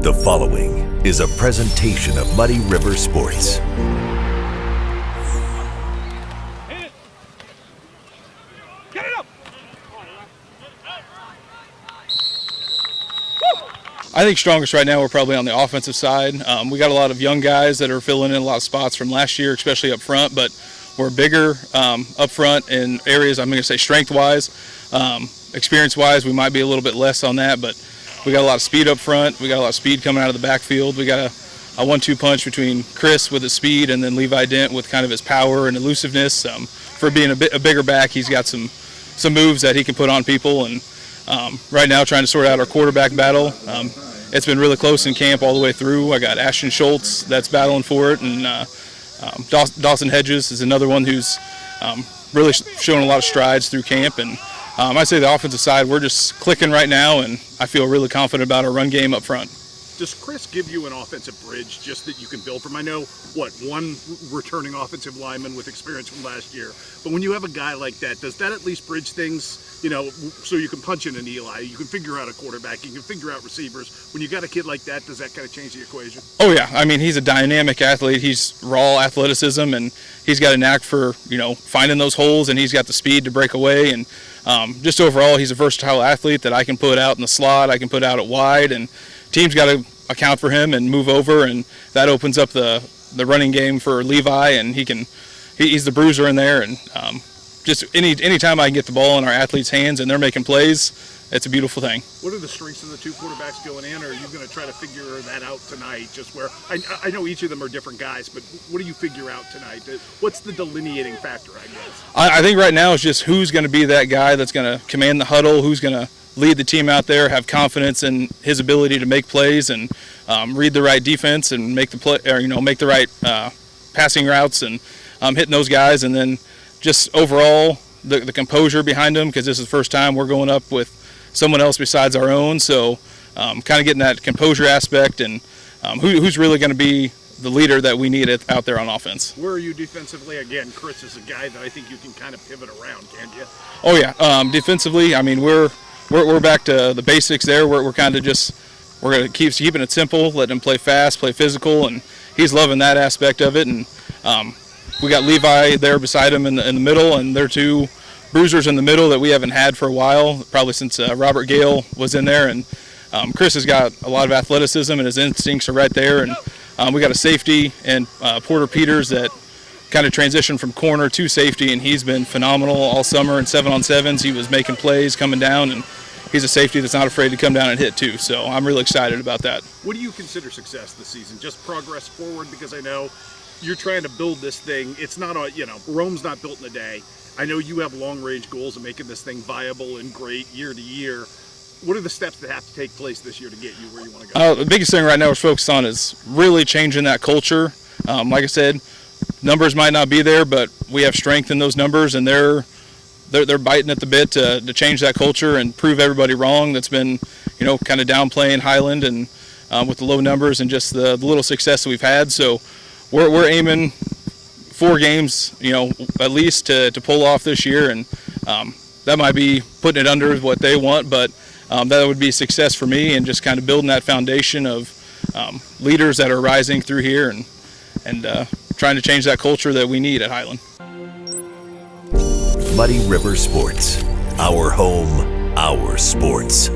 The following is a presentation of Muddy River Sports. Get it up! I think strongest right now we're probably on the offensive side. We got a lot of young guys that are filling in a lot of spots from last year, especially up front, but we're bigger up front in areas, I'm going to say strength-wise. Experience-wise, we might be a little bit less on that, but we got a lot of speed up front. We got a lot of speed coming out of the backfield. We got a 1-2 punch between Chris with his speed and then Levi Dent with kind of his power and elusiveness. For being a bigger back, he's got some moves that he can put on people. And right now, trying to sort out our quarterback battle. It's been really close in camp all the way through. I got Ashton Schultz that's battling for it, and Dawson Hedges is another one who's really showing a lot of strides through camp. And I'd say the offensive side, we're just clicking right now, and I feel really confident about our run game up front. Does Chris give you an offensive bridge just that you can build from? I know, one returning offensive lineman with experience from last year, but when you have a guy like that, does that at least bridge things, so you can punch in an Eli, you can figure out a quarterback, you can figure out receivers. When you got a kid like that, does that kind of change the equation? Oh yeah, I mean, he's a dynamic athlete. He's raw athleticism, and he's got a knack for, finding those holes, and he's got the speed to break away. And just overall, he's a versatile athlete that I can put out in the slot, I can put out at wide, and teams got to account for him and move over, and that opens up the running game for Levi, and he's the bruiser in there. And just anytime I can get the ball in our athletes' hands and they're making plays, it's a beautiful thing. What are the strengths of the two quarterbacks going in, or are you going to try to figure that out tonight? Just where I know each of them are different guys, but what do you figure out tonight? What's the delineating factor, I guess? I think right now it's just who's going to be that guy that's going to command the huddle, who's going to lead the team out there, have confidence in his ability to make plays and read the right defense and make the play, or make the right passing routes and hitting those guys. And then just overall the composure behind them, because this is the first time we're going up with someone else besides our own. So kind of getting that composure aspect and who's really going to be the leader that we need out there on offense. Where are you defensively? Again, Chris is a guy that I think you can kind of pivot around, can't you? Oh yeah, defensively, I mean, we're back to the basics there. We're kind of we're going to keep keeping it simple, letting him play fast, play physical, and he's loving that aspect of it. And we got Levi there beside him in the middle, and they're two bruisers in the middle that we haven't had for a while, probably since Robert Gale was in there. And Chris has got a lot of athleticism, and his instincts are right there. And we got a safety and Porter Peters that kind of transitioned from corner to safety, and he's been phenomenal all summer. In 7-on-7s, he was making plays, coming down, and he's a safety that's not afraid to come down and hit too. So I'm really excited about that. What do you consider success this season? Just progress forward? Because I know you're trying to build this thing. It's not Rome's not built in a day. I know you have long-range goals of making this thing viable and great year to year. What are the steps that have to take place this year to get you where you want to go? The biggest thing right now we're focused on is really changing that culture. Like I said, numbers might not be there, but we have strength in those numbers, and they're biting at the bit to change that culture and prove everybody wrong that's been, kind of downplaying Highland and with the low numbers and just the little success that we've had. So we're aiming 4 games, at least to pull off this year, and that might be putting it under what they want, but that would be success for me, and just kind of building that foundation of leaders that are rising through here and trying to change that culture that we need at Highland. Muddy River Sports, our home, our sports.